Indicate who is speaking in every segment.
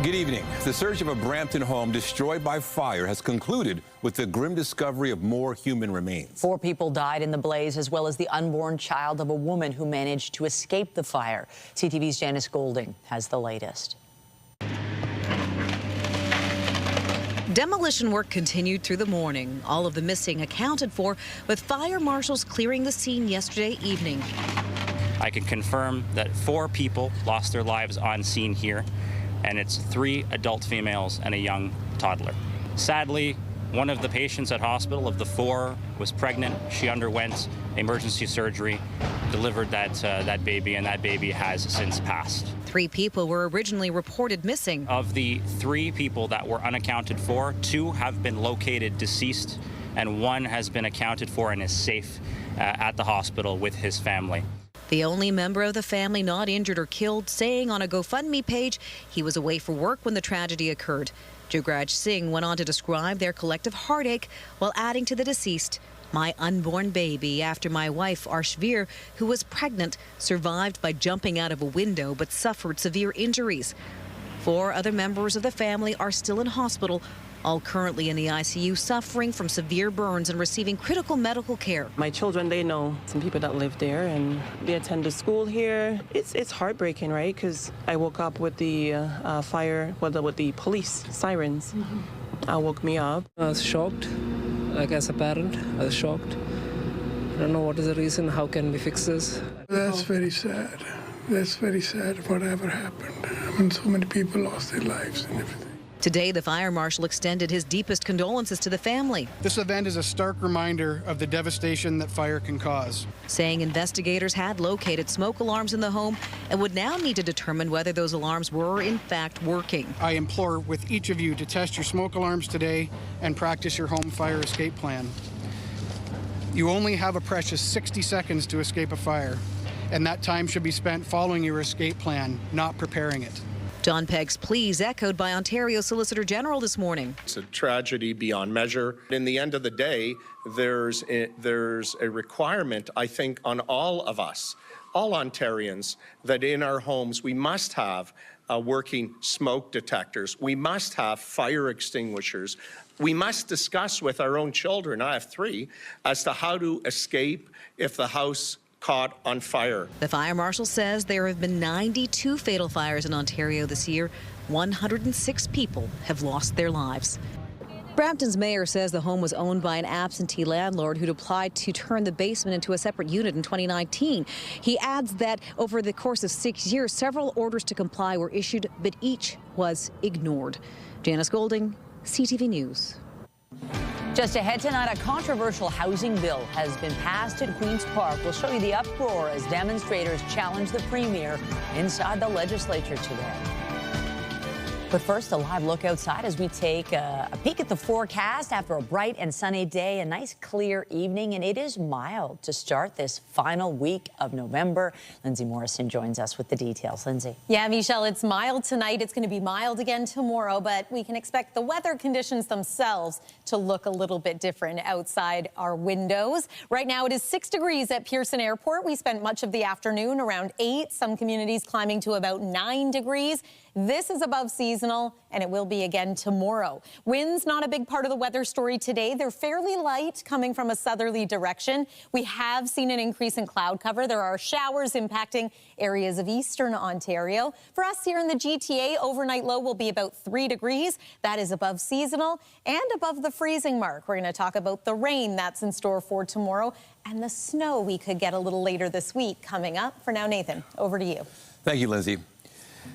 Speaker 1: Good evening. The search of a Brampton home destroyed by fire has concluded with the grim discovery of more human remains.
Speaker 2: 4 people died in the blaze, as well as the unborn child of a woman who managed to escape the fire. CTV's Janice Golding has the latest.
Speaker 3: Demolition work continued through the morning. All of the missing accounted for, with fire marshals clearing the scene yesterday evening.
Speaker 4: I can confirm that 4 people lost their lives on scene here, and it's 3 adult females and a young toddler. Sadly, one of the patients at hospital of the 4 was pregnant. She underwent emergency surgery, delivered that baby, and that baby has since passed.
Speaker 3: 3 people were originally reported missing.
Speaker 4: Of the 3 people that were unaccounted for, 2 have been located deceased, and 1 has been accounted for and is safe at the hospital with his family.
Speaker 3: The only member of the family not injured or killed saying on a GoFundMe page he was away for work when the tragedy occurred. Jugraj Singh went on to describe their collective heartache while adding to the deceased, "My unborn baby," after my wife Arshveer, who was pregnant, survived by jumping out of a window but suffered severe injuries. 4 other members of the family are still in hospital, all currently in the ICU suffering from severe burns and receiving critical medical care.
Speaker 5: My children, they know some people that live there and they attend the school here. It's heartbreaking, right? Because I woke up with the fire, with the police sirens. Woke me up.
Speaker 6: I was shocked. Like, as a parent, I was shocked. I don't know what is the reason, how can we fix this?
Speaker 7: That's very sad. That's very sad, whatever happened. I mean, so many people lost their lives and everything.
Speaker 3: Today, the fire marshal extended his deepest condolences to the family.
Speaker 8: This event is a stark reminder of the devastation that fire can cause.
Speaker 3: Saying investigators had located smoke alarms in the home and would now need to determine whether those alarms were in fact working.
Speaker 8: I implore with each of you to test your smoke alarms today and practice your home fire escape plan. You only have a precious 60 seconds to escape a fire, and that time should be spent following your escape plan, not preparing it.
Speaker 3: John Pegg's pleas echoed by Ontario Solicitor General this morning.
Speaker 9: It's a tragedy beyond measure. In the end of the day, there's a requirement, I think, on all of us, all Ontarians, that in our homes we must have working smoke detectors. We must have fire extinguishers. We must discuss with our own children, I have 3, as to how to escape if the house caught on fire.
Speaker 3: The fire marshal says there have been 92 fatal fires in Ontario this year. 106 people have lost their lives. Brampton's mayor says the home was owned by an absentee landlord who'd applied to turn the basement into a separate unit in 2019. He adds that over the course of 6 years, several orders to comply were issued, but each was ignored. Janice Golding, CTV News.
Speaker 2: Just ahead tonight, a controversial housing bill has been passed at Queen's Park. We'll show you the uproar as demonstrators challenge the Premier inside the legislature today. But first, a live look outside as we take a peek at the forecast after a bright and sunny day, a nice clear evening, and it is mild to start this final week of November. Lindsay Morrison joins us with the details. Lindsay.
Speaker 10: Yeah, Michelle, it's mild tonight. It's going to be mild again tomorrow, but we can expect the weather conditions themselves to look a little bit different outside our windows. Right now, it is 6 degrees at Pearson Airport. We spent much of the afternoon around 8, some communities climbing to about 9 degrees. This is above seasonal, and it will be again tomorrow. Winds not a big part of the weather story today. They're fairly light, coming from a southerly direction. We have seen an increase in cloud cover. There are showers impacting areas of eastern Ontario. For us here in the GTA, overnight low will be about 3 degrees. That is above seasonal and above the freezing mark. We're going to talk about the rain that's in store for tomorrow and the snow we could get a little later this week coming up. For now, Nathan, over to you.
Speaker 1: Thank you, Lindsay.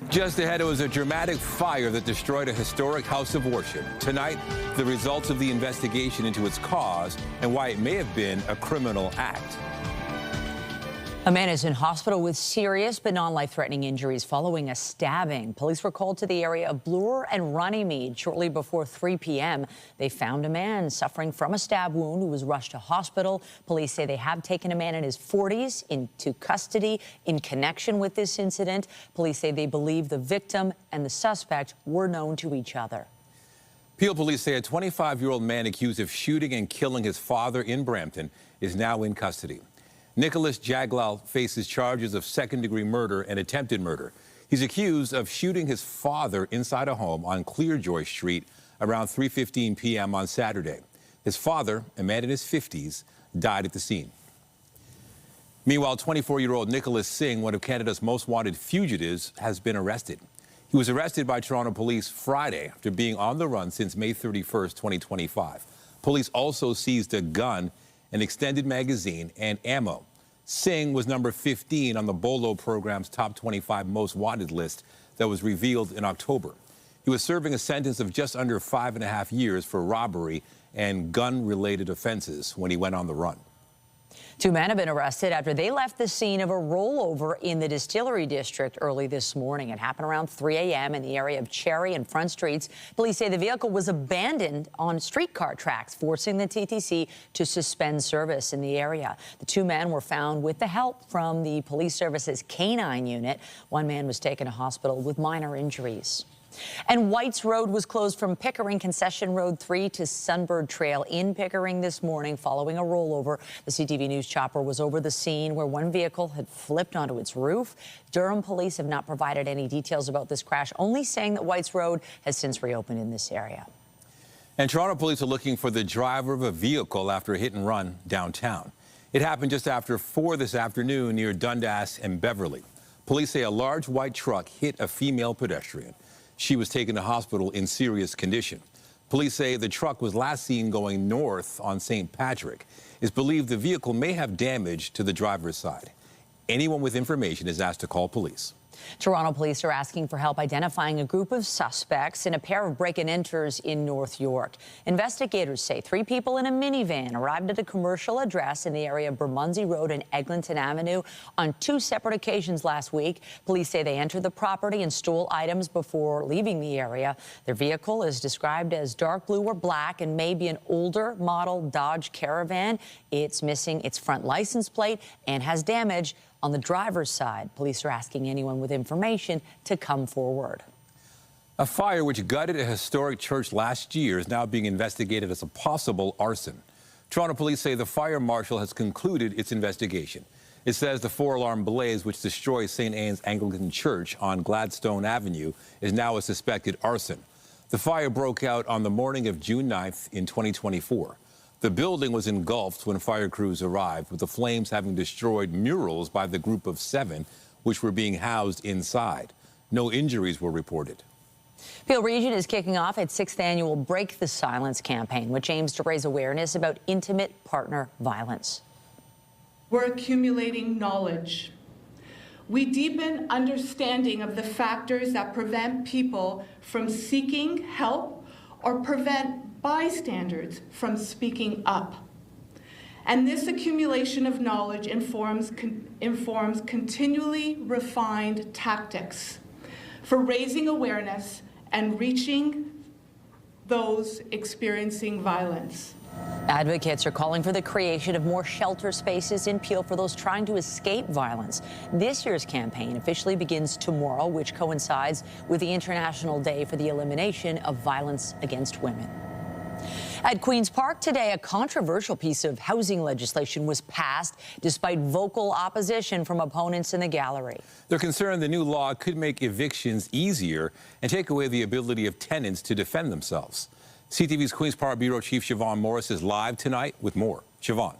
Speaker 1: Just ahead, it was a dramatic fire that destroyed a historic house of worship. Tonight, the results of the investigation into its cause and why it may have been a criminal act.
Speaker 2: A man is in hospital with serious but non-life-threatening injuries following a stabbing. Police were called to the area of Bloor and Runnymede shortly before 3 p.m. They found a man suffering from a stab wound who was rushed to hospital. Police say they have taken a man in his 40s into custody in connection with this incident. Police say they believe the victim and the suspect were known to each other.
Speaker 1: Peel police say a 25-year-old man accused of shooting and killing his father in Brampton is now in custody. Nicholas Jaglal faces charges of second-degree murder and attempted murder. He's accused of shooting his father inside a home on Clearjoy Street around 3:15 p.m. on Saturday. His father, a man in his 50s, died at the scene. Meanwhile, 24-year-old Nicholas Singh, one of Canada's most wanted fugitives, has been arrested. He was arrested by Toronto police Friday after being on the run since May 31st, 2025. Police also seized a gun, an extended magazine, and ammo. Singh was number 15 on the BOLO program's top 25 most wanted list that was revealed in October. He was serving a sentence of just under 5.5 years for robbery and gun-related offenses when he went on the run.
Speaker 2: 2 men have been arrested after they left the scene of a rollover in the Distillery District early this morning. It happened around 3 a.m. in the area of Cherry and Front Streets. Police say the vehicle was abandoned on streetcar tracks, forcing the TTC to suspend service in the area. The 2 men were found with the help from the police service's canine unit. 1 man was taken to hospital with minor injuries. And White's Road was closed from Pickering Concession Road 3 to Sunbird Trail in Pickering this morning following a rollover. The CTV News chopper was over the scene where 1 vehicle had flipped onto its roof. Durham police have not provided any details about this crash, only saying that White's Road has since reopened in this area.
Speaker 1: And Toronto police are looking for the driver of a vehicle after a hit and run downtown. It happened just after 4 this afternoon near Dundas and Beverly. Police say a large white truck hit a female pedestrian. She was taken to hospital in serious condition. Police say the truck was last seen going north on St. Patrick. It's believed the vehicle may have damage to the driver's side. Anyone with information is asked to call police.
Speaker 2: Toronto police are asking for help identifying a group of suspects in a pair of break-and-enters in North York. Investigators say 3 people in a minivan arrived at a commercial address in the area of Bermondsey Road and Eglinton Avenue on 2 separate occasions last week. Police say they entered the property and stole items before leaving the area. Their vehicle is described as dark blue or black and may be an older model Dodge Caravan. It's missing its front license plate and has damage on the driver's side. Police are asking anyone with information to come forward.
Speaker 1: A fire which gutted a historic church last year is now being investigated as a possible arson. Toronto police say the fire marshal has concluded its investigation. It says the 4-alarm blaze which destroyed St. Anne's Anglican Church on Gladstone Avenue is now a suspected arson. The fire broke out on the morning of June 9th in 2024. The building was engulfed when fire crews arrived, with the flames having destroyed murals by the group of 7, which were being housed inside. No injuries were reported.
Speaker 2: Peel Region is kicking off its 6th annual Break the Silence campaign, which aims to raise awareness about intimate partner violence.
Speaker 11: We're accumulating knowledge. We deepen understanding of the factors that prevent people from seeking help or prevent bystanders from speaking up. And this accumulation of knowledge informs continually refined tactics for raising awareness and reaching those experiencing violence.
Speaker 2: Advocates are calling for the creation of more shelter spaces in Peel for those trying to escape violence. This year's campaign officially begins tomorrow, which coincides with the International Day for the Elimination of Violence Against Women. At Queen's Park today, a controversial piece of housing legislation was passed despite vocal opposition from opponents in the gallery.
Speaker 1: They're concerned the new law could make evictions easier and take away the ability of tenants to defend themselves. CTV's Queen's Park Bureau Chief Siobhan Morris is live tonight with more. Siobhan.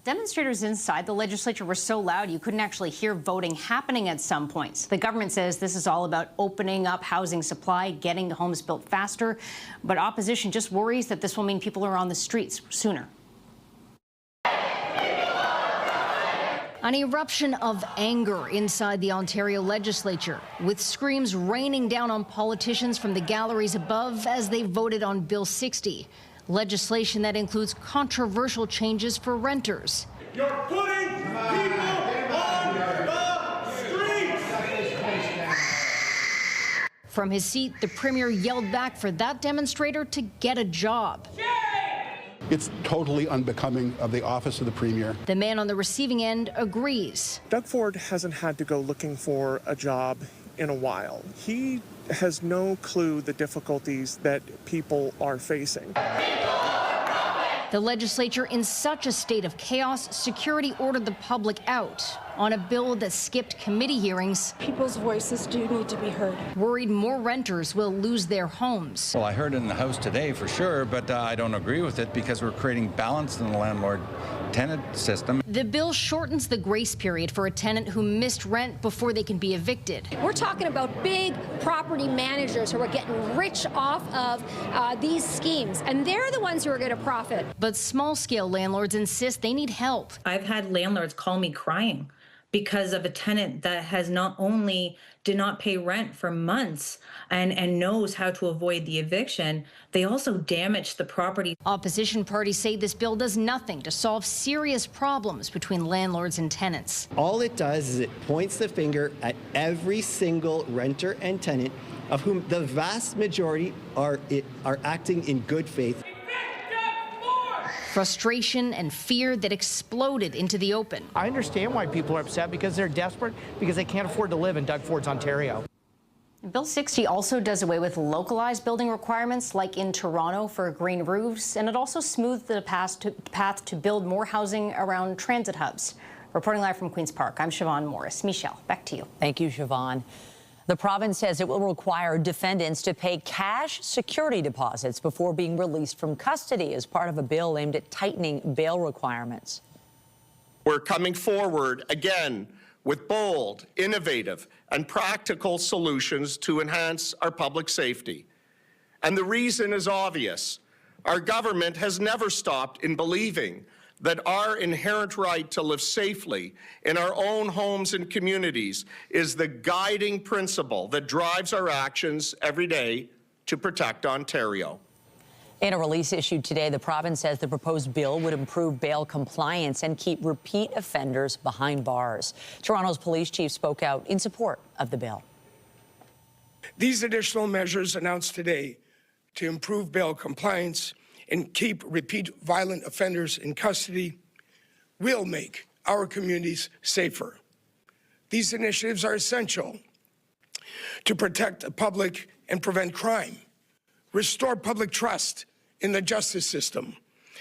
Speaker 12: Demonstrators inside the legislature were so loud you couldn't actually hear voting happening at some points. The government says this is all about opening up housing supply, getting the homes built faster, but opposition just worries that this will mean people are on the streets sooner.
Speaker 13: An eruption of anger inside the Ontario legislature, with screams raining down on politicians from the galleries above as they voted on Bill 60. Legislation that includes controversial changes for renters.
Speaker 14: You're putting people on the streets!
Speaker 13: From his seat, the Premier yelled back for that demonstrator to get a job.
Speaker 15: It's totally unbecoming of the office of the Premier.
Speaker 13: The man on the receiving end agrees.
Speaker 16: Doug Ford hasn't had to go looking for a job in a while. He has no clue the difficulties that people are facing.
Speaker 13: The legislature in such a state of chaos, security ordered the public out on a bill that skipped committee hearings.
Speaker 17: People's voices do need to be heard.
Speaker 13: Worried more renters will lose their homes.
Speaker 18: Well, I heard it in the House today for sure, but I don't agree with it because we're creating balance in the landlord-tenant system.
Speaker 13: The bill shortens the grace period for a tenant who missed rent before they can be evicted.
Speaker 17: We're talking about big property managers who are getting rich off of these schemes, and they're the ones who are going to profit.
Speaker 13: But small-scale landlords insist they need help.
Speaker 19: I've had landlords call me crying because of a tenant that has not only did not pay rent for months and knows how to avoid the eviction, they also damaged the property.
Speaker 13: Opposition parties say this bill does nothing to solve serious problems between landlords and tenants.
Speaker 20: All it does is it points the finger at every single renter and tenant, of whom the vast majority are acting in good faith.
Speaker 13: Frustration and fear that exploded into the open.
Speaker 21: I understand why people are upset, because they're desperate, because they can't afford to live in Doug Ford's Ontario.
Speaker 12: Bill 60 also does away with localized building requirements like in Toronto for green roofs, and it also smoothed the path to build more housing around transit hubs. Reporting live from Queen's Park, I'm Siobhan Morris. Michelle, back to you.
Speaker 2: Thank you, Siobhan. The province says it will require defendants to pay cash security deposits before being released from custody as part of a bill aimed at tightening bail requirements.
Speaker 9: We're coming forward again with bold, innovative, and practical solutions to enhance our public safety. And the reason is obvious. Our government has never stopped in believing that our inherent right to live safely in our own homes and communities is the guiding principle that drives our actions every day to protect Ontario.
Speaker 2: In a release issued today, the province says the proposed bill would improve bail compliance and keep repeat offenders behind bars. Toronto's police chief spoke out in support of the bill.
Speaker 22: These additional measures announced today to improve bail compliance and keep repeat violent offenders in custody will make our communities safer. These initiatives are essential to protect the public and prevent crime, restore public trust in the justice system,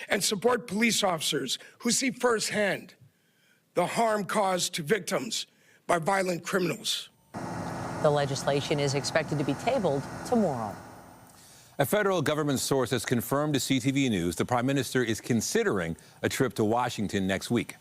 Speaker 22: and support police officers who see firsthand the harm caused to victims by violent criminals.
Speaker 2: The legislation is expected to be tabled tomorrow.
Speaker 1: A federal government source has confirmed to CTV News the Prime Minister is considering a trip to Washington next week.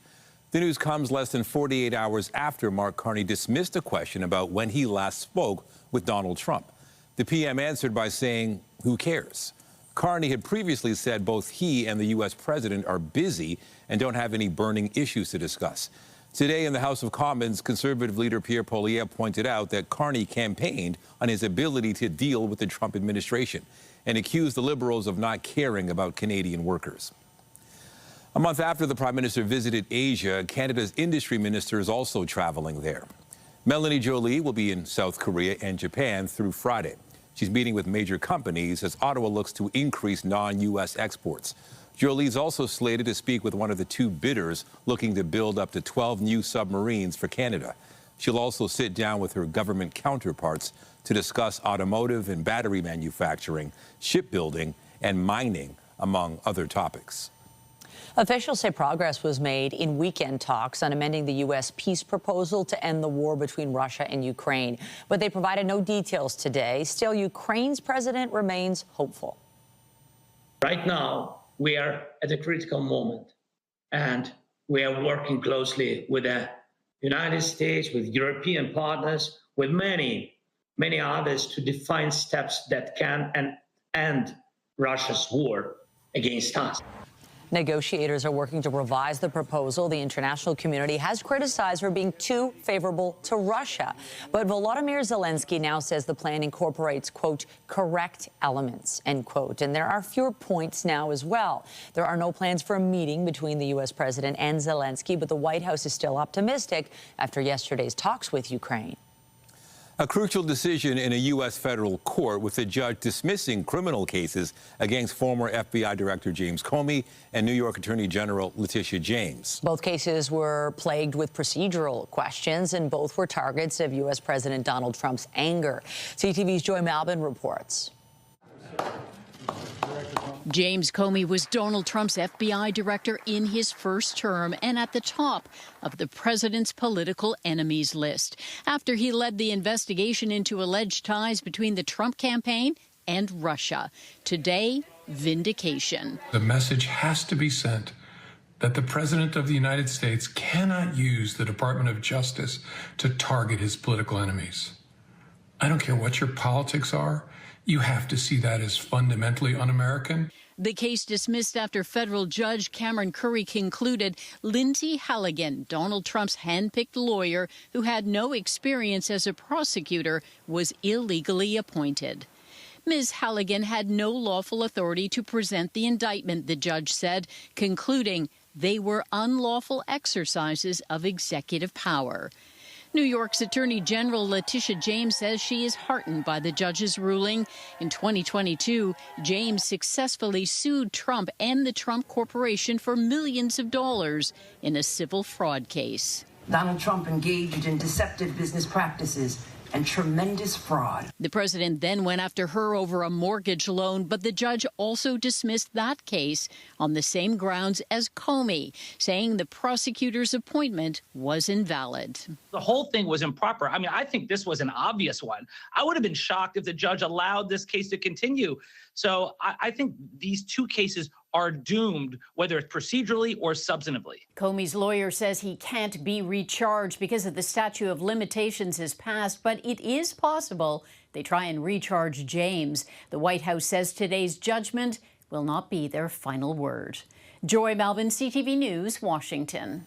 Speaker 1: The news comes less than 48 hours after Mark Carney dismissed a question about when he last spoke with Donald Trump. The PM answered by saying, "Who cares?" Carney had previously said both he and the U.S. president are busy and don't have any burning issues to discuss. Today in the House of Commons, Conservative leader Pierre Poilievre pointed out that Carney campaigned on his ability to deal with the Trump administration and accused the Liberals of not caring about Canadian workers. A month after the Prime Minister visited Asia, Canada's industry minister is also traveling there. Melanie Joly will be in South Korea and Japan through Friday. She's meeting with major companies as Ottawa looks to increase non-U.S. exports. Joly's also slated to speak with one of the two bidders looking to build up to 12 new submarines for Canada. She'll also sit down with her government counterparts to discuss automotive and battery manufacturing, shipbuilding, and mining, among other topics.
Speaker 2: Officials say progress was made in weekend talks on amending the U.S. peace proposal to end the war between Russia and Ukraine. But they provided no details today. Still, Ukraine's president remains hopeful.
Speaker 23: Right now, we are at a critical moment, and we are working closely with the United States, with European partners, with many others to define steps that can end Russia's war against us.
Speaker 2: Negotiators are working to revise the proposal. The international community has criticized for being too favorable to Russia. But Volodymyr Zelensky now says the plan incorporates, quote, correct elements, end quote. And there are fewer points now as well. There are no plans for a meeting between the U.S. president and Zelensky, but the White House is still optimistic after yesterday's talks with Ukraine.
Speaker 1: A crucial decision in a U.S. federal court with the judge dismissing criminal cases against former FBI Director James Comey and New York Attorney General Letitia James.
Speaker 2: Both cases were plagued with procedural questions, and both were targets of U.S. President Donald Trump's anger. CTV's Joy Malbin reports.
Speaker 4: James Comey was Donald Trump's FBI director in his first term and at the top of the president's political enemies list after he led the investigation into alleged ties between the Trump campaign and Russia. Today, vindication.
Speaker 5: The message has to be sent that the President of the United States cannot use the Department of Justice to target his political enemies. I don't care what your politics are. You have to see that as fundamentally un-American.
Speaker 4: The case dismissed after federal judge Cameron Curry concluded Lindsay Halligan, Donald Trump's handpicked lawyer who had no experience as a prosecutor, was illegally appointed. Ms. Halligan had no lawful authority to present the indictment, the judge said, concluding they were unlawful exercises of executive power. New York's Attorney General Letitia James says she is heartened by the judge's ruling. In 2022, James successfully sued Trump and the Trump Corporation for millions of dollars in a civil fraud case.
Speaker 6: Donald Trump engaged in deceptive business practices and tremendous fraud.
Speaker 4: The president then went after her over a mortgage loan, but the judge also dismissed that case on the same grounds as Comey, saying the prosecutor's appointment was invalid.
Speaker 24: The whole thing was improper. I mean, I think this was an obvious one. I would have been shocked if the judge allowed this case to continue. So I think these two cases are doomed, whether it's procedurally or substantively.
Speaker 4: Comey's lawyer says he can't be recharged because of the statute of limitations has passed, but it is possible they try and recharge James. The White House says today's judgment will not be their final word. Joy Melvin, CTV News, Washington.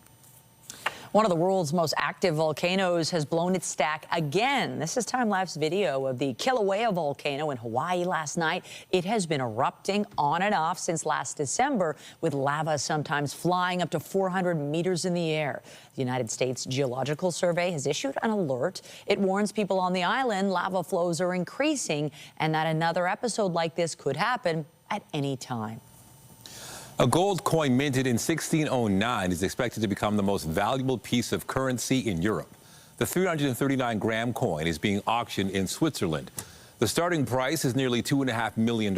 Speaker 2: One of the world's most active volcanoes has blown its stack again. This is time-lapse video of the Kilauea volcano in Hawaii last night. It has been erupting on and off since last December, with lava sometimes flying up to 400 meters in the air. The United States Geological Survey has issued an alert. It warns people on the island lava flows are increasing and that another episode like this could happen at any time.
Speaker 1: A gold coin minted in 1609 is expected to become the most valuable piece of currency in Europe. The 339-gram coin is being auctioned in Switzerland. The starting price is nearly $2.5 million.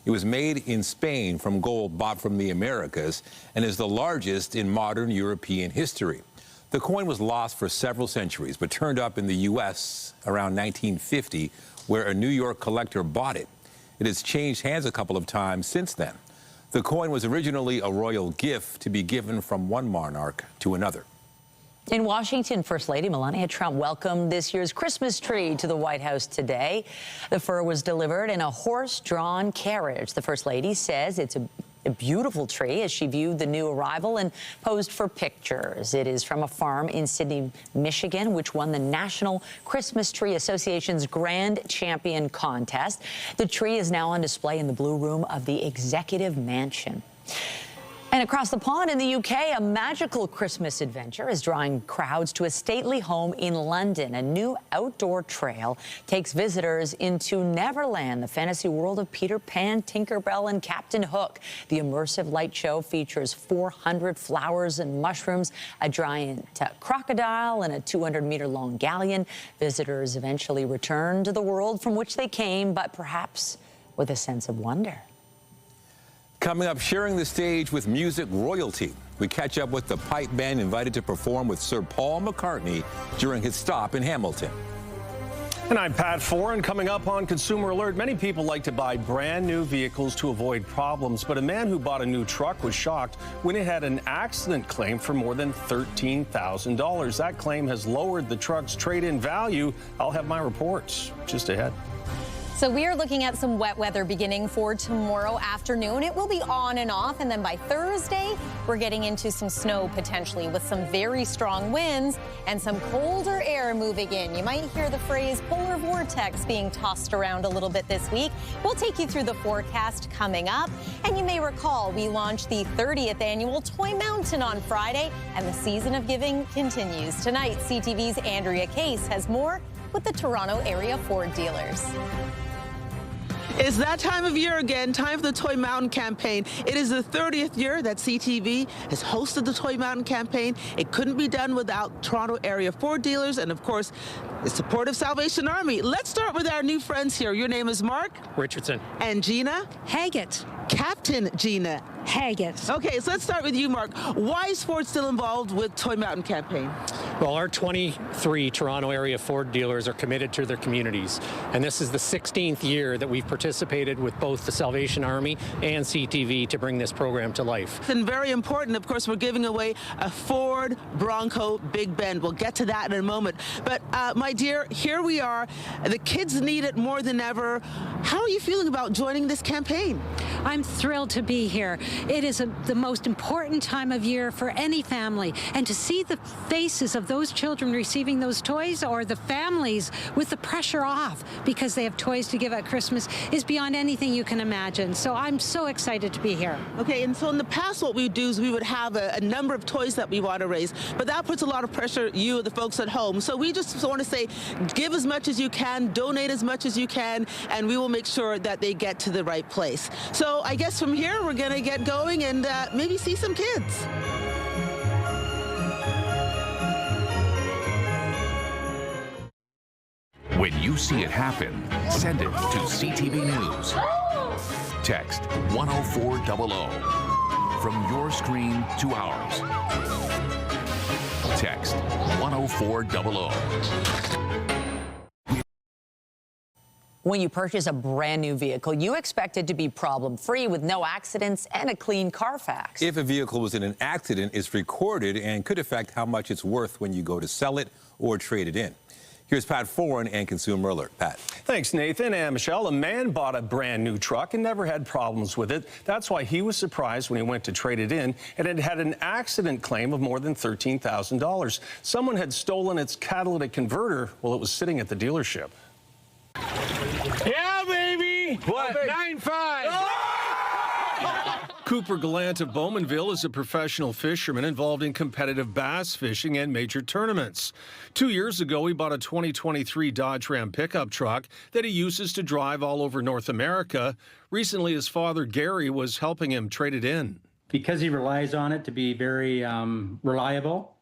Speaker 1: It was made in Spain from gold bought from the Americas and is the largest in modern European history. The coin was lost for several centuries, but turned up in the U.S. around 1950, where a New York collector bought it. It has changed hands a couple of times since then. The coin was originally a royal gift to be given from one monarch to another.
Speaker 2: In Washington, First Lady Melania Trump welcomed this year's Christmas tree to the White House today. The fur was delivered in a horse-drawn carriage. The First Lady says it's a beautiful tree as she viewed the new arrival and posed for pictures. It is from a farm in Sydney, Michigan, which won the National Christmas Tree Association's Grand Champion contest. The tree is now on display in the Blue Room of the Executive Mansion. And across the pond in the UK, a magical Christmas adventure is drawing crowds to a stately home in London. A new outdoor trail takes visitors into Neverland, the fantasy world of Peter Pan, Tinkerbell, and Captain Hook. The immersive light show features 400 flowers and mushrooms, a giant crocodile, and a 200-meter-long galleon. Visitors eventually return to the world from which they came, but perhaps with a sense of wonder.
Speaker 1: Coming up, sharing the stage with music royalty. We catch up with the pipe band invited to perform with Sir Paul McCartney during his stop in Hamilton.
Speaker 25: And I'm Pat Foran. Coming up on Consumer Alert, many people like to buy brand new vehicles to avoid problems, but a man who bought a new truck was shocked when it had an accident claim for more than $13,000. That claim has lowered the truck's trade-in value. I'll have my reports just ahead.
Speaker 10: So we are looking at some wet weather beginning for tomorrow afternoon. It will be on and off, and then by Thursday, we're getting into some snow potentially with some very strong winds and some colder air moving in. You might hear the phrase polar vortex being tossed around a little bit this week. We'll take you through the forecast coming up. And you may recall we launched the 30th annual Toy Mountain on Friday, and the season of giving continues. Tonight, CTV's Andrea Case has more with the Toronto area Ford dealers.
Speaker 26: It's that time of year again, time for the Toy Mountain campaign. It is the 30th year that CTV has hosted the Toy Mountain campaign. It couldn't be done without Toronto area Ford dealers and, of course, the support of Salvation Army. Let's start with our new friends here. Your name is Mark?
Speaker 27: Richardson.
Speaker 26: And Gina?
Speaker 27: Haggett.
Speaker 26: Captain Gina
Speaker 3: Haggis.
Speaker 26: Okay, so let's start with you, Mark. Why is Ford still involved with Toy Mountain campaign?
Speaker 7: Well, our 23 Toronto area Ford dealers are committed to their communities, and this is the 16th year that we've participated with both the Salvation Army and CTV to bring this program to life.
Speaker 26: It's been very important. Of course, we're giving away a Ford Bronco Big Bend. We'll get to that in a moment. But my dear, here we are. The kids need it more than ever. How are you feeling about joining this campaign?
Speaker 3: I'm thrilled to be here. It is the most important time of year for any family, and to see the faces of those children receiving those toys, or the families with the pressure off because they have toys to give at Christmas, is beyond anything you can imagine. So I'm so excited to be here.
Speaker 26: Okay, and so in the past what we would do is we would have a number of toys that we want to raise, but that puts a lot of pressure on you, the folks at home. So we just want to say, give as much as you can, donate as much as you can, and we will make sure that they get to the right place. So I guess from here we're going to get going and maybe see some kids.
Speaker 8: When you see it happen, send it to CTV News. Text 10400 from your screen to ours. Text 10400.
Speaker 2: When you purchase a brand new vehicle, you expect it to be problem-free with no accidents and a clean Carfax.
Speaker 1: If a vehicle was in an accident, it's recorded and could affect how much it's worth when you go to sell it or trade it in. Here's Pat Foran and Consumer Alert. Pat.
Speaker 25: Thanks, Nathan and Michelle. A man bought a brand new truck and never had problems with it. That's why he was surprised when he went to trade it in, and it had an accident claim of more than $13,000. Someone had stolen its catalytic converter while it was sitting at the dealership.
Speaker 11: Yeah, baby!
Speaker 25: What?
Speaker 11: 9.5!
Speaker 25: Cooper Gallant of Bowmanville is a professional fisherman involved in competitive bass fishing and major tournaments. 2 years ago, he bought a 2023 Dodge Ram pickup truck that he uses to drive all over North America. Recently, his father, Gary, was helping him trade it in.
Speaker 14: Because he relies on it to be very reliable,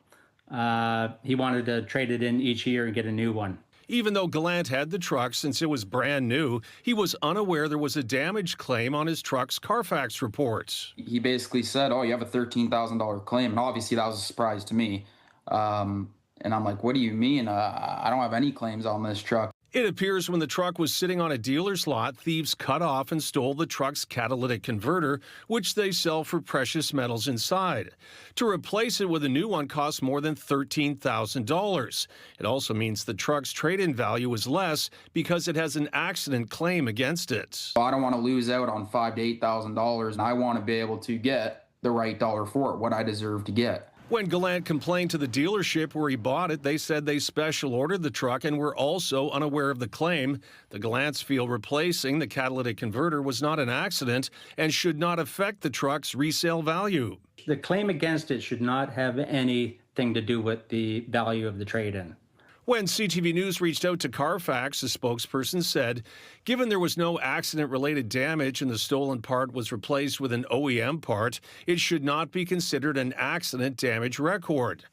Speaker 14: he wanted to trade it in each year and get a new one.
Speaker 25: Even though Gallant had the truck since it was brand new, he was unaware there was a damage claim on his truck's Carfax reports.
Speaker 15: He basically said, oh, you have a $13,000 claim. And obviously that was a surprise to me. And I'm like, what do you mean? I don't have any claims on this truck.
Speaker 25: It appears when the truck was sitting on a dealer's lot, thieves cut off and stole the truck's catalytic converter, which they sell for precious metals inside. To replace it with a new one costs more than $13,000. It also means the truck's trade-in value is less because it has an accident claim against it.
Speaker 15: I don't want to lose out on $5,000 to $8,000, and I want to be able to get the right dollar for it, what I deserve to get.
Speaker 25: When Gallant complained to the dealership where he bought it, they said they special ordered the truck and were also unaware of the claim. The Gallants feel replacing the catalytic converter was not an accident and should not affect the truck's resale value.
Speaker 14: The claim against it should not have anything to do with the value of the trade-in.
Speaker 25: When CTV News reached out to Carfax, the spokesperson said, given there was no accident-related damage and the stolen part was replaced with an OEM part, it should not be considered an accident damage record.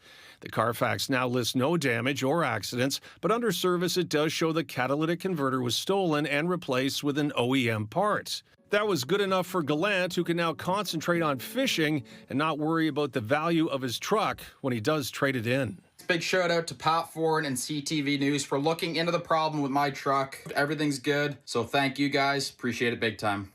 Speaker 25: The Carfax now lists no damage or accidents, but under service it does show the catalytic converter was stolen and replaced with an OEM part. That was good enough for Gallant, who can now concentrate on fishing and not worry about the value of his truck when he does trade it in.
Speaker 15: Big shout out to Pat Foran and CTV News for looking into the problem with my truck. Everything's good, so thank you guys. Appreciate it big time.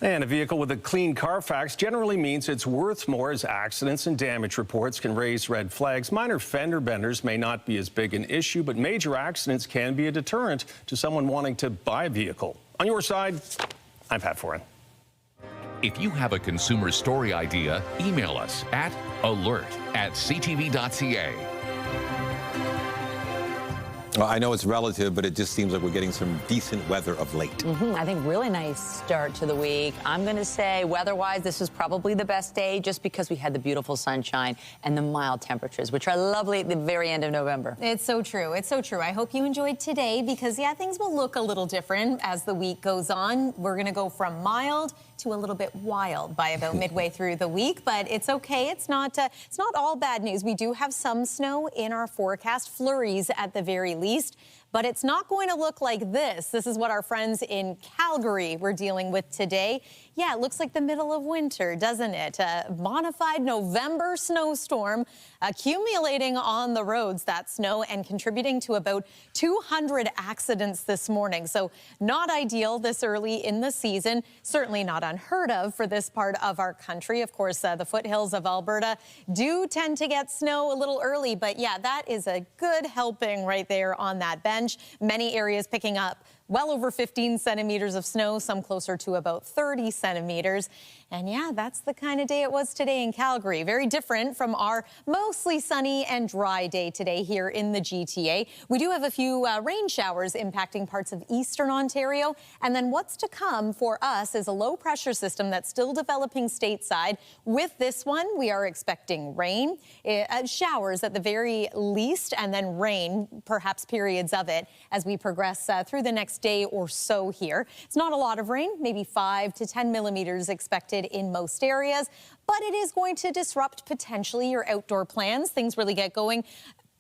Speaker 25: And a vehicle with a clean Carfax generally means it's worth more, as accidents and damage reports can raise red flags. Minor fender benders may not be as big an issue, but major accidents can be a deterrent to someone wanting to buy a vehicle. On your side, I'm Pat Foran.
Speaker 8: If you have a consumer story idea, email us at alert@ctv.ca.
Speaker 1: Well, I know it's relative, but it just seems like we're getting some decent weather of late.
Speaker 2: I think really nice start to the week. I'm going to say weather-wise, this was probably the best day just because we had the beautiful sunshine and the mild temperatures, which are lovely at the very end of November.
Speaker 10: It's so true. It's so true. I hope you enjoyed today because, yeah, things will look a little different as the week goes on. We're going to go from mild to a little bit wild by about midway through the week, but it's okay. It's not all bad news. We do have some snow in our forecast, flurries at the very least, but it's not going to look like this. This is what our friends in Calgary were dealing with today. Yeah, it looks like the middle of winter, doesn't it? A bona fide November snowstorm accumulating on the roads, that snow, and contributing to about 200 accidents this morning. So not ideal this early in the season, certainly not unheard of for this part of our country. Of course, the foothills of Alberta do tend to get snow a little early, but yeah, that is a good helping right there on that bench. Many areas picking up well over 15 centimeters of snow, some closer to about 30 centimeters. And yeah, that's the kind of day it was today in Calgary. Very different from our mostly sunny and dry day today here in the GTA. We do have a few rain showers impacting parts of eastern Ontario. And then what's to come for us is a low pressure system that's still developing stateside. With this one, we are expecting rain, showers at the very least, and then rain, perhaps periods of it, as we progress through the next day or so here. It's not a lot of rain, maybe 5 to 10 millimeters expected in most areas, but it is going to disrupt potentially your outdoor plans. Things really get going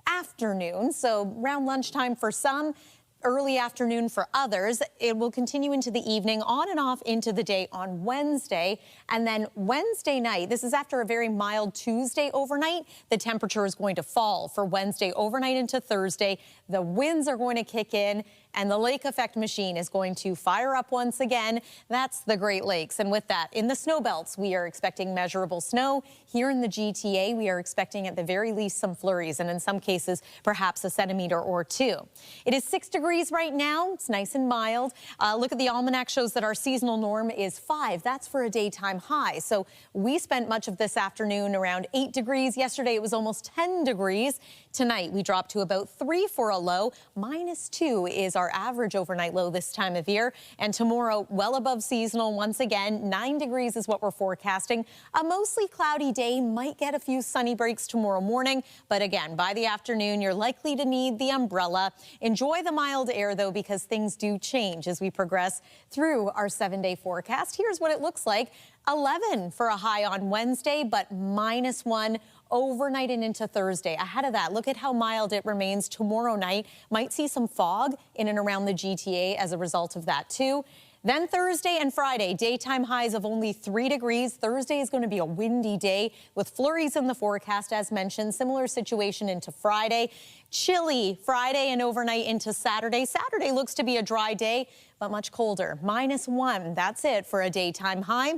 Speaker 10: afternoon, so around lunchtime for some, early afternoon for others. It will continue into the evening, on and off into the day on Wednesday. And then Wednesday night, this is after a very mild Tuesday overnight, the temperature is going to fall for Wednesday overnight into Thursday. The winds are going to kick in, and the lake effect machine is going to fire up once again. That's the Great Lakes. And with that, in the snow belts, we are expecting measurable snow. Here in the GTA, we are expecting at the very least some flurries, and in some cases, perhaps a centimeter or two. It is 6 degrees right now. It's nice and mild. Look at the almanac, shows that our seasonal norm is 5. That's for a daytime high. So we spent much of this afternoon around 8 degrees. Yesterday, it was almost 10 degrees. Tonight, we dropped to about 3 for a low. -2 is our average overnight low this time of year. And tomorrow, well above seasonal once again. 9 degrees is what we're forecasting. A mostly cloudy day, might get a few sunny breaks tomorrow morning. But again, by the afternoon, you're likely to need the umbrella. Enjoy the mild air, though, because things do change as we progress through our 7-day forecast. Here's what it looks like. 11 for a high on Wednesday, but -1 overnight and into Thursday. Ahead of that, look at how mild it remains tomorrow night. Might see some fog in and around the GTA as a result of that, too. Then Thursday and Friday, daytime highs of only 3 degrees. Thursday is going to be a windy day with flurries in the forecast, as mentioned. Similar situation into Friday. Chilly Friday and overnight into Saturday. Saturday looks to be a dry day, but much colder. -1. That's it for a daytime high.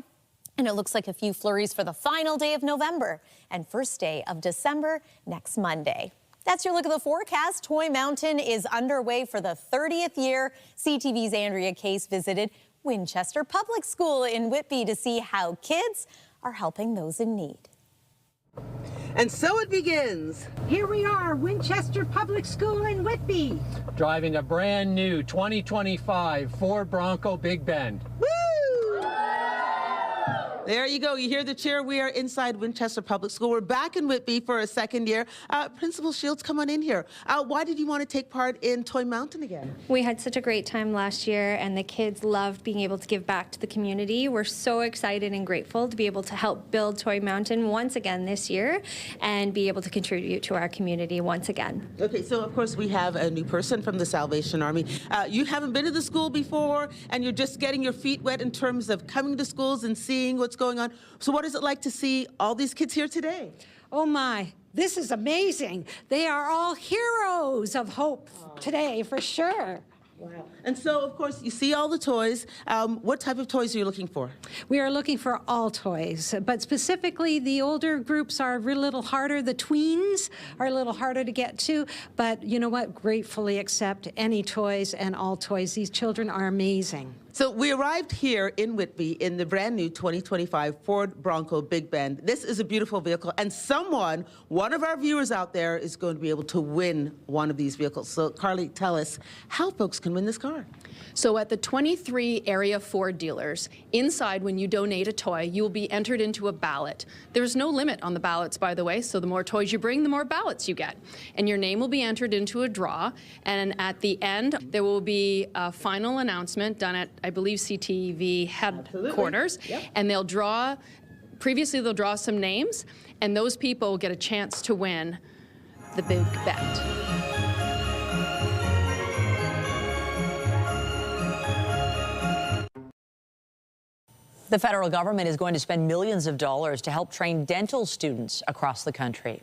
Speaker 10: And it looks like a few flurries for the final day of November and first day of December next Monday. That's your look at the forecast. Toy Mountain is underway for the 30th year. CTV's Andrea Case visited Winchester Public School in Whitby to see how kids are helping those in need.
Speaker 26: And so it begins.
Speaker 3: Here we are, Winchester Public School in Whitby.
Speaker 7: Driving a brand new 2025 Ford Bronco Big Bend.
Speaker 26: There you go. You hear the cheer. We are inside Winchester Public School. We're back in Whitby for a second year. Principal Shields, come on in here. Why did you want to take part in Toy Mountain again?
Speaker 11: We had such a great time last year, and the kids loved being able to give back to the community. We're so excited and grateful to be able to help build Toy Mountain once again this year and be able to contribute to our community once again.
Speaker 26: Okay, so of course we have a new person from the Salvation Army. You haven't been to the school before, and you're just getting your feet wet in terms of coming to schools and seeing what's going on. So what is it like to see all these kids here today?
Speaker 3: Oh my, this is amazing. They are all heroes of hope today, for sure.
Speaker 26: Wow. And so, of course, you see all the toys. What type of toys are you looking for?
Speaker 3: We are looking for all toys, but specifically the older groups are a little harder. The tweens are a little harder to get to, but you know what? Gratefully accept any toys and all toys. These children are amazing.
Speaker 26: So we arrived here in Whitby in the brand new 2025 Ford Bronco Big Bend. This is a beautiful vehicle, and one of our viewers out there is going to be able to win one of these vehicles. So Carly, tell us how folks can win this car.
Speaker 16: So at the 23 area Ford dealers, inside when you donate a toy, you will be entered into a ballot. There's no limit on the ballots, by the way, so the more toys you bring, the more ballots you get. And your name will be entered into a draw, and at the end, there will be a final announcement done at, I believe, CTV headquarters, and they'll draw some names, and those people will get a chance to win the big bet.
Speaker 2: The federal government is going to spend millions of dollars to help train dental students across the country.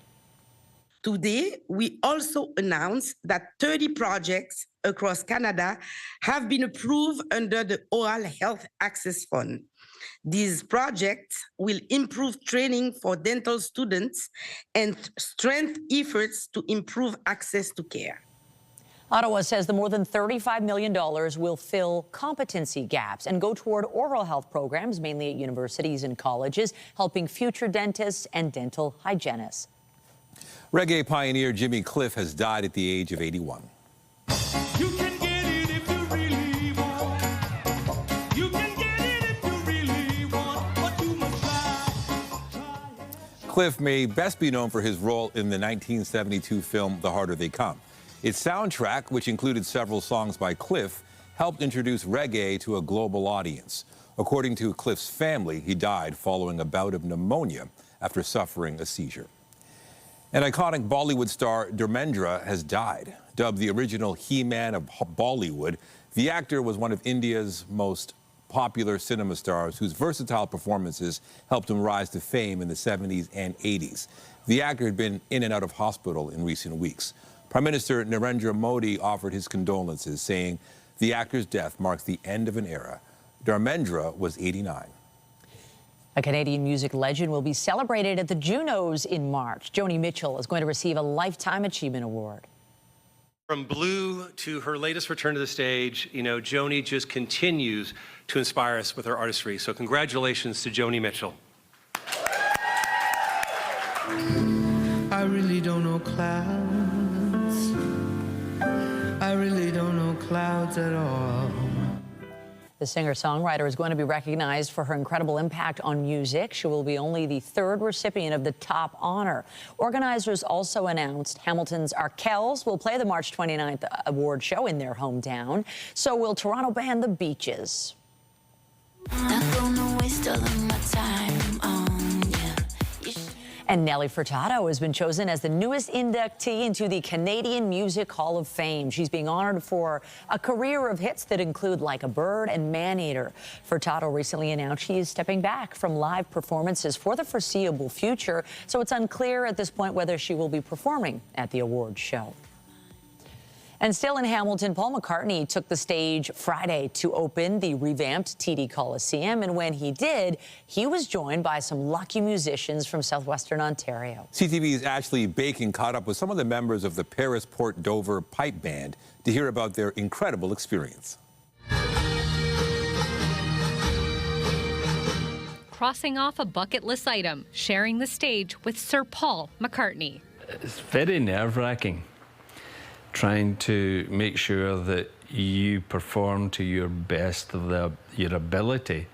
Speaker 13: Today, we also announced that 30 projects across Canada have been approved under the Oral Health Access Fund. These projects will improve training for dental students and strengthen efforts to improve access to care.
Speaker 2: Ottawa says the more than $35 million will fill competency gaps and go toward oral health programs, mainly at universities and colleges, helping future dentists and dental hygienists.
Speaker 1: Reggae pioneer Jimmy Cliff has died at the age of 81.
Speaker 17: You can get it if you really want. You can get it if you really want, but you must try.
Speaker 1: Cliff may best be known for his role in the 1972 film The Harder They Come. Its soundtrack, which included several songs by Cliff, helped introduce reggae to a global audience. According to Cliff's family, he died following a bout of pneumonia after suffering a seizure. An iconic Bollywood star, Dharmendra, has died. Dubbed the original He-Man of Bollywood, the actor was one of India's most popular cinema stars whose versatile performances helped him rise to fame in the 70s and 80s. The actor had been in and out of hospital in recent weeks. Prime Minister Narendra Modi offered his condolences, saying the actor's death marks the end of an era. Dharmendra was 89.
Speaker 2: A Canadian music legend will be celebrated at the Junos in March. Joni Mitchell is going to receive a Lifetime Achievement Award.
Speaker 18: From Blue to her latest return to the stage, Joni just continues to inspire us with her artistry. So congratulations to Joni Mitchell.
Speaker 17: I really don't know clouds. I really don't know clouds at all.
Speaker 2: The singer-songwriter is going to be recognized for her incredible impact on music. She will be only the third recipient of the top honor. Organizers also announced Hamilton's Arkells will play the March 29th award show in their hometown. So will Toronto band The Beaches.
Speaker 19: Not gonna waste all of my time on you.
Speaker 2: And Nelly Furtado has been chosen as the newest inductee into the Canadian Music Hall of Fame. She's being honored for a career of hits that include Like a Bird and Man-Eater. Furtado recently announced she is stepping back from live performances for the foreseeable future, so it's unclear at this point whether she will be performing at the awards show. And still in Hamilton, Paul McCartney took the stage Friday to open the revamped TD Coliseum. And when he did, he was joined by some lucky musicians from southwestern Ontario.
Speaker 1: CTV's Ashley Bacon caught up with some of the members of the Paris Port Dover Pipe Band to hear about their incredible experience.
Speaker 20: Crossing off a bucket list item, sharing the stage with Sir Paul McCartney.
Speaker 21: It's very nerve-wracking, trying to make sure that you perform to your best of your ability.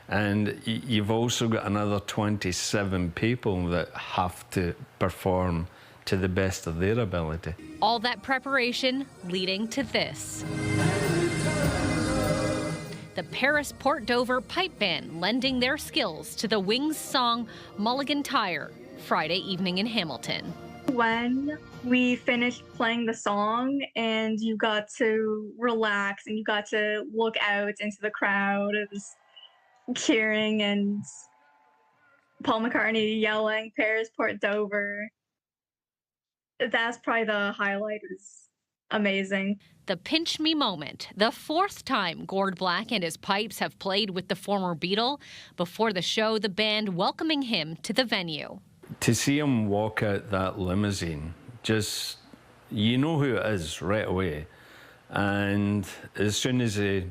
Speaker 21: And you've also got another 27 people that have to perform to the best of their ability.
Speaker 20: All that preparation leading to this. The Paris Port Dover Pipe Band lending their skills to the Wings song Mulligan Tire, Friday evening in Hamilton.
Speaker 27: When we finished playing the song and you got to relax and you got to look out into the crowd, it was cheering and Paul McCartney yelling Paris Port Dover. That's probably the highlight. It was amazing.
Speaker 20: The pinch me moment, the fourth time Gord Black and his pipes have played with the former Beatle. Before the show, the band welcoming him to the venue.
Speaker 21: To see him walk out that limousine, just, you know who it is right away. And as soon as he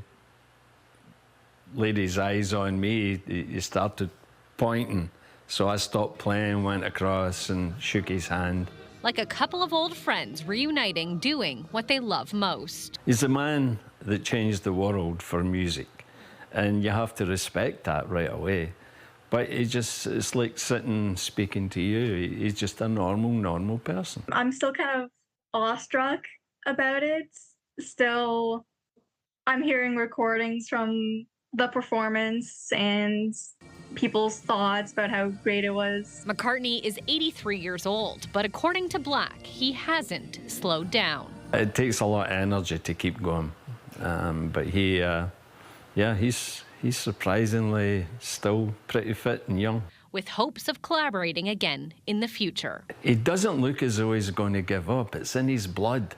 Speaker 21: laid his eyes on me, he started pointing. So I stopped playing, went across and shook his hand.
Speaker 20: Like a couple of old friends reuniting, doing what they love most.
Speaker 21: He's the man that changed the world for music. And you have to respect that right away. But it's like sitting speaking to you. He's just a normal person.
Speaker 27: I'm still kind of awestruck about it. Still, I'm hearing recordings from the performance and people's thoughts about how great it was.
Speaker 20: McCartney is 83 years old, but according to Black, he hasn't slowed down.
Speaker 21: It takes a lot of energy to keep going. But he's he's surprisingly still pretty fit and young.
Speaker 20: with hopes of collaborating again in the future.
Speaker 21: He doesn't look as though he's going to give up. It's in his blood.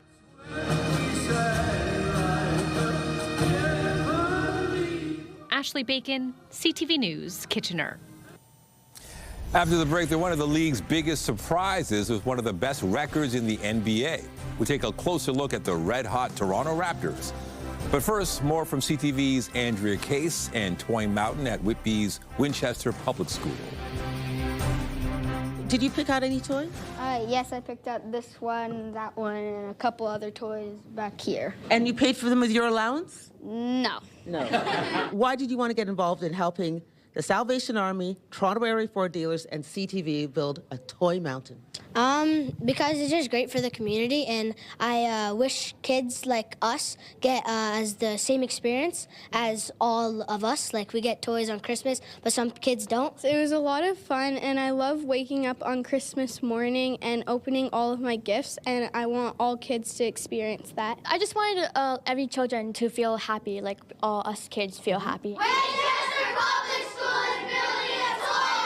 Speaker 20: Ashley Bacon, CTV News, Kitchener.
Speaker 1: After the break, they're one of the league's biggest surprises with one of the best records in the NBA. We take a closer look at the red-hot Toronto Raptors. But first, more from CTV's Andrea Case and Toy Mountain at Whitby's Winchester Public School.
Speaker 26: Did you pick out any toys?
Speaker 5: Yes, I picked out this one, that one, and a couple other toys back here.
Speaker 26: And you paid for them with your allowance?
Speaker 5: No.
Speaker 26: No. Why did you want to get involved in helping the Salvation Army, Toronto Area 4 dealers, and CTV build a toy mountain?
Speaker 5: Because it's just great for the community, and I wish kids like us get as the same experience as all of us. Like, we get toys on Christmas, but some kids don't.
Speaker 6: It was a lot of fun, and I love waking up on Christmas morning and opening all of my gifts, and I want all kids to experience that.
Speaker 5: I just wanted every children to feel happy, like all us kids feel happy.
Speaker 19: Winchester Public School is building a toy mountain!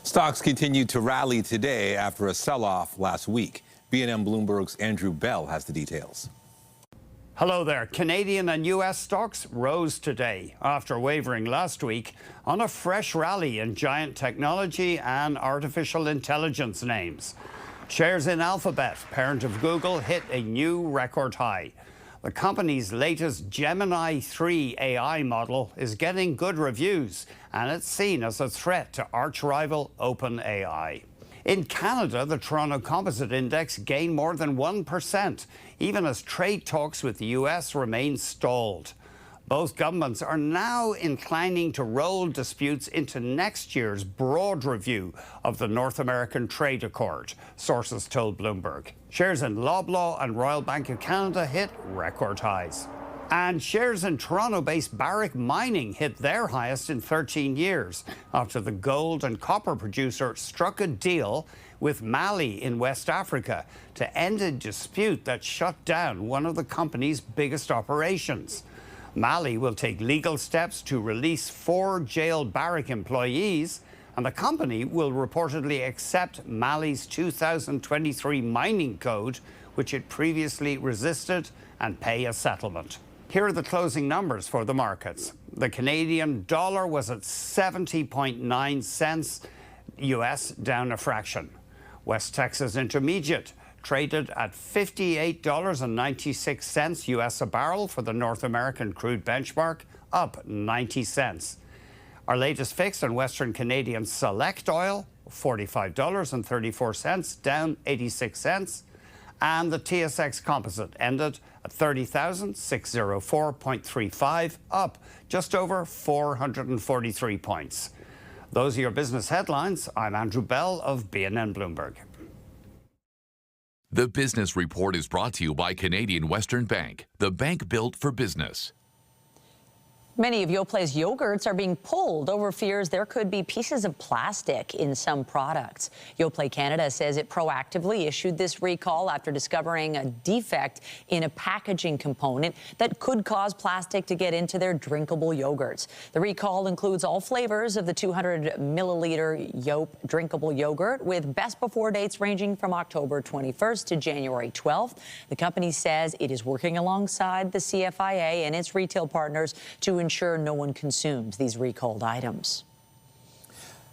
Speaker 1: Stocks continued to rally today after a sell-off last week. B&M Bloomberg's Andrew Bell has the details.
Speaker 9: Hello there. Canadian and U.S. stocks rose today after wavering last week on a fresh rally in giant technology and artificial intelligence names. Shares in Alphabet, parent of Google, hit a new record high. The company's latest Gemini 3 AI model is getting good reviews, and it's seen as a threat to arch-rival OpenAI. In Canada, the Toronto Composite Index gained more than 1%, even as trade talks with the U.S. remain stalled. Both governments are now inclining to roll disputes into next year's broad review of the North American Trade Accord, sources told Bloomberg. Shares in Loblaw and Royal Bank of Canada hit record highs. And shares in Toronto-based Barrick Mining hit their highest in 13 years after the gold and copper producer struck a deal with Mali in West Africa to end a dispute that shut down one of the company's biggest operations. Mali will take legal steps to release 4 jailed Barrick employees, and the company will reportedly accept Mali's 2023 mining code, which it previously resisted, and pay a settlement. Here are the closing numbers for the markets. The Canadian dollar was at 70.9 cents US, down a fraction. West Texas Intermediate traded at $58.96 US a barrel for the North American crude benchmark, up 90 cents. Our latest fix on Western Canadian Select Oil, $45.34, down 86 cents. And the TSX Composite ended at 30,604.35, up just over 443 points. Those are your business headlines. I'm Andrew Bell of B&N Bloomberg.
Speaker 8: The Business Report is brought to you by Canadian Western Bank, the bank built for business.
Speaker 2: Many of Yoplay's yogurts are being pulled over fears there could be pieces of plastic in some products. Yoplait Canada says it proactively issued this recall after discovering a defect in a packaging component that could cause plastic to get into their drinkable yogurts. The recall includes all flavors of the 200-milliliter Yop drinkable yogurt, with best before dates ranging from October 21st to January 12th. The company says it is working alongside the CFIA and its retail partners to ensure no one consumes these recalled items.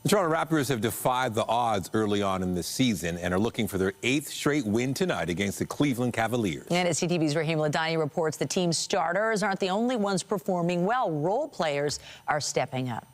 Speaker 1: The Toronto Raptors have defied the odds early on in this season and are looking for their 8th straight win tonight against the Cleveland Cavaliers.
Speaker 2: And as CTV's Rahim Ladani reports, the team's starters aren't the only ones performing well. Role players are stepping up.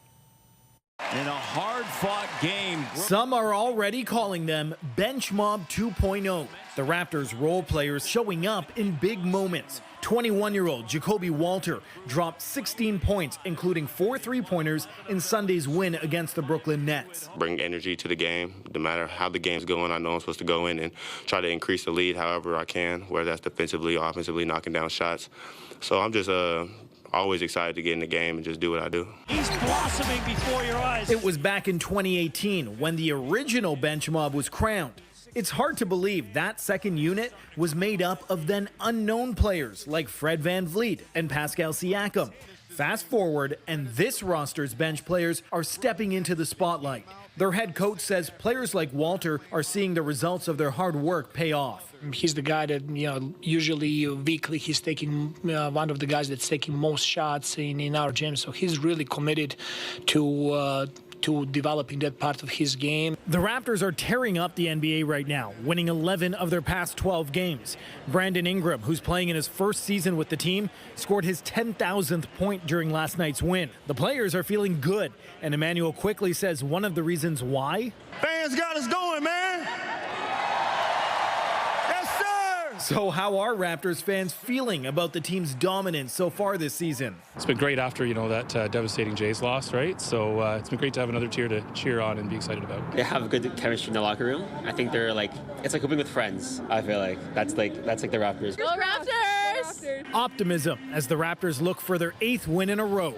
Speaker 12: In a hard-fought game, some are already calling them Bench Mob 2.0. The Raptors' role players showing up in big moments. 21-year-old Jacoby Walter dropped 16 points, including 4 three-pointers in Sunday's win against the Brooklyn Nets.
Speaker 22: Bring energy to the game. No matter how the game's going, I know I'm supposed to go in and try to increase the lead however I can, whether that's defensively or offensively, knocking down shots. So I'm just always excited to get in the game and just do what I do.
Speaker 12: He's blossoming before your eyes. It was back in 2018 when the original bench mob was crowned. It's hard to believe that second unit was made up of then unknown players like Fred VanVleet and Pascal Siakam. Fast forward, and this roster's bench players are stepping into the spotlight. Their head coach says players like Walter are seeing the results of their hard work pay off.
Speaker 4: He's the guy that, usually weekly he's taking one of the guys that's taking most shots in our gym. So he's really committed to developing that part of his game.
Speaker 12: The Raptors are tearing up the NBA right now, winning 11 of their past 12 games. Brandon Ingram, who's playing in his first season with the team, scored his 10,000th point during last night's win. The players are feeling good, and Emmanuel quickly says one of the reasons why?
Speaker 17: Fans got us going, man.
Speaker 12: So how are Raptors fans feeling about the team's dominance so far this season?
Speaker 10: It's been great after, that devastating Jays loss, right? So it's been great to have another tier to cheer on and be excited about.
Speaker 14: They have good chemistry in the locker room. I think they're it's like hooping with friends. I feel like that's like the Raptors.
Speaker 15: Go Raptors!
Speaker 12: Optimism as the Raptors look for their 8th win in a row.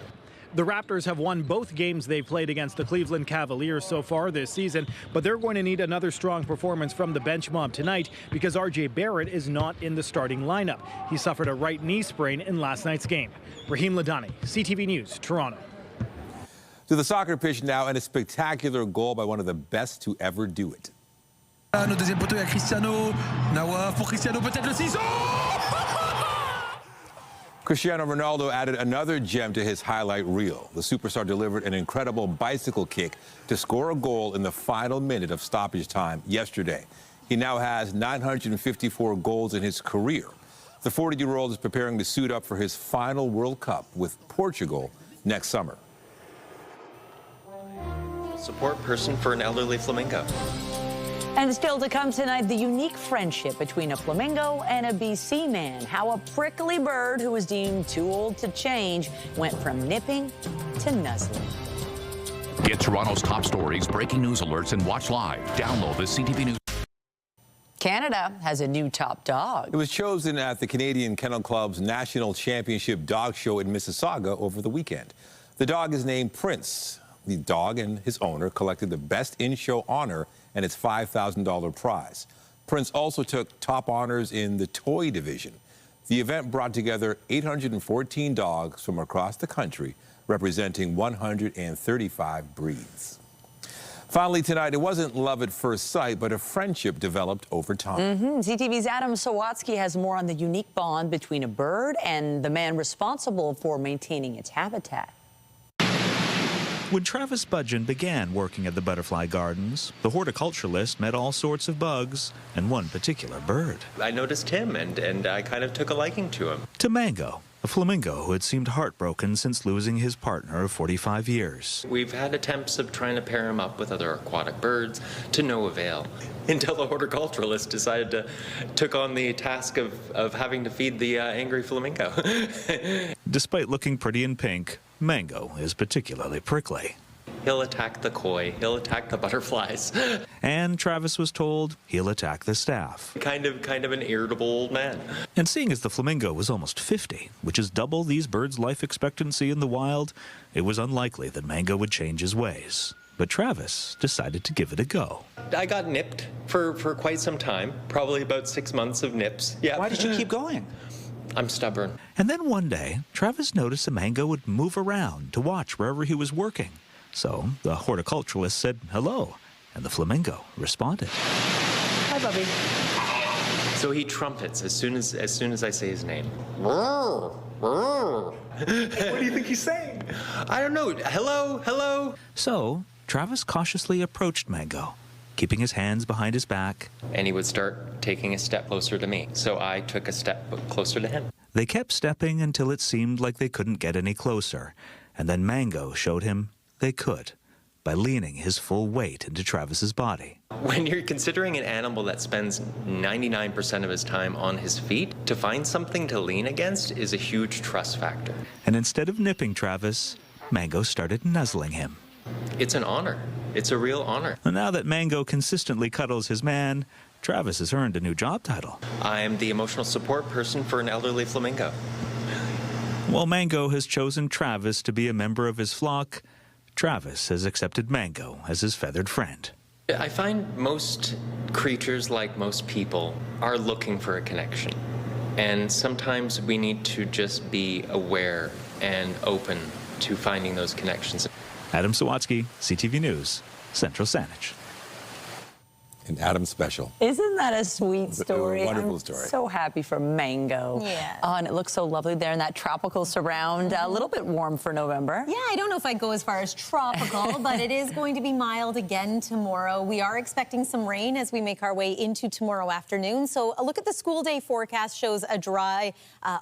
Speaker 12: The Raptors have won both games they've played against the Cleveland Cavaliers so far this season, but they're going to need another strong performance from the bench mob tonight because R.J. Barrett is not in the starting lineup. He suffered a right knee sprain in last night's game. Raheem Ladani, CTV News, Toronto.
Speaker 1: To the soccer pitch now, and a spectacular goal by one of the best to ever do it.
Speaker 17: Notre deuxième poteau, il y a Cristiano. Nawaf pour Cristiano, peut-être le 6.
Speaker 1: Cristiano Ronaldo added another gem to his highlight reel. The superstar delivered an incredible bicycle kick to score a goal in the final minute of stoppage time yesterday. He now has 954 goals in his career. The 40-year-old is preparing to suit up for his final World Cup with Portugal next summer.
Speaker 23: Support person for an elderly flamingo.
Speaker 2: And still to come tonight, the unique friendship between a flamingo and a BC man. How a prickly bird who was deemed too old to change went from nipping to nuzzling.
Speaker 8: Get Toronto's top stories, breaking news alerts, and watch live. Download the CTV News.
Speaker 2: Canada has a new top dog.
Speaker 1: It was chosen at the Canadian Kennel Club's National Championship Dog Show in Mississauga over the weekend. The dog is named Prince. The dog and his owner collected the Best in Show honor and its $5,000 prize. Prince also took top honors in the toy division. The event brought together 814 dogs from across the country, representing 135 breeds. Finally tonight, it wasn't love at first sight, but a friendship developed over time.
Speaker 2: CTV's Adam Sawatsky has more on the unique bond between a bird and the man responsible for maintaining its habitat.
Speaker 24: When Travis Budgeon began working at the Butterfly Gardens, the horticulturalist met all sorts of bugs and one particular bird.
Speaker 23: I noticed him, and I kind of took a liking to him.
Speaker 24: To Mango, a flamingo who had seemed heartbroken since losing his partner of 45 years.
Speaker 23: We've had attempts of trying to pair him up with other aquatic birds to no avail, until the horticulturalist took on the task of having to feed the angry flamingo.
Speaker 24: Despite looking pretty in pink, Mango is particularly prickly.
Speaker 23: He'll attack the koi, he'll attack the butterflies.
Speaker 24: And Travis was told he'll attack the staff.
Speaker 23: Kind of an irritable old man.
Speaker 24: And seeing as the flamingo was almost 50, which is double these birds' life expectancy in the wild, it was unlikely that Mango would change his ways. But Travis decided to give it a go.
Speaker 23: I got nipped for quite some time, probably about 6 months of nips. Yeah.
Speaker 25: Why did you keep going?
Speaker 23: I'm stubborn.
Speaker 24: And then one day, Travis noticed a mango would move around to watch wherever he was working. So the horticulturalist said hello, and the flamingo responded.
Speaker 23: Hi, Bubby. So he trumpets as soon as I say his name. What do you think he's saying? I don't know. Hello, hello.
Speaker 24: So Travis cautiously approached Mango, keeping his hands behind his back.
Speaker 23: And he would start taking a step closer to me. So I took a step closer to him.
Speaker 24: They kept stepping until it seemed like they couldn't get any closer. And then Mango showed him they could by leaning his full weight into Travis's body.
Speaker 23: When you're considering an animal that spends 99% of his time on his feet, to find something to lean against is a huge trust factor.
Speaker 24: And instead of nipping Travis, Mango started nuzzling him.
Speaker 23: It's an honor. It's a real honor.
Speaker 24: And now that Mango consistently cuddles his man, Travis has earned a new job title.
Speaker 23: I'm the emotional support person for an elderly flamingo.
Speaker 24: While Mango has chosen Travis to be a member of his flock, Travis has accepted Mango as his feathered friend.
Speaker 23: I find most creatures, like most people, are looking for a connection. And sometimes we need to just be aware and open to finding those connections.
Speaker 24: Adam Sawatsky, CTV News, Central Saanich.
Speaker 1: An Adam special.
Speaker 2: Isn't that a sweet story?
Speaker 1: A wonderful
Speaker 2: I'm
Speaker 1: story.
Speaker 2: So happy for Mango.
Speaker 3: Yeah.
Speaker 2: Oh, and it looks so lovely there in that tropical surround. A little bit warm for November.
Speaker 3: Yeah, I don't know if I'd go as far as tropical, but it is going to be mild again tomorrow. We are expecting some rain as we make our way into tomorrow afternoon. So a look at the school day forecast shows a dry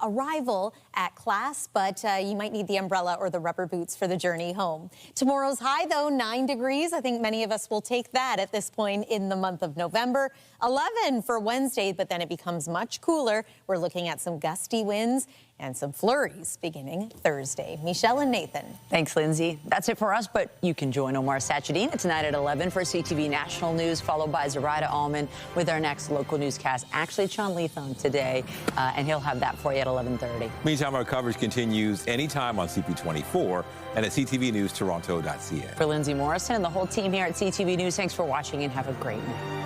Speaker 3: arrival at class, but you might need the umbrella or the rubber boots for the journey home. Tomorrow's high, though, 9 degrees. I think many of us will take that at this point in the month of November. 11 for Wednesday, but then it becomes much cooler. We're looking at some gusty winds and some flurries beginning Thursday. Michelle and Nathan.
Speaker 2: Thanks, Lindsay. That's it for us, but you can join Omar Sachedina tonight at 11 for CTV National News, followed by Zoraida Allman with our next local newscast. Actually, Sean Leathon today, and he'll have that for you at 11:30.
Speaker 1: Meantime, our coverage continues anytime on CP24 and at ctvnewstoronto.ca.
Speaker 2: For Lindsay Morrison and the whole team here at CTV News, thanks for watching and have a great night.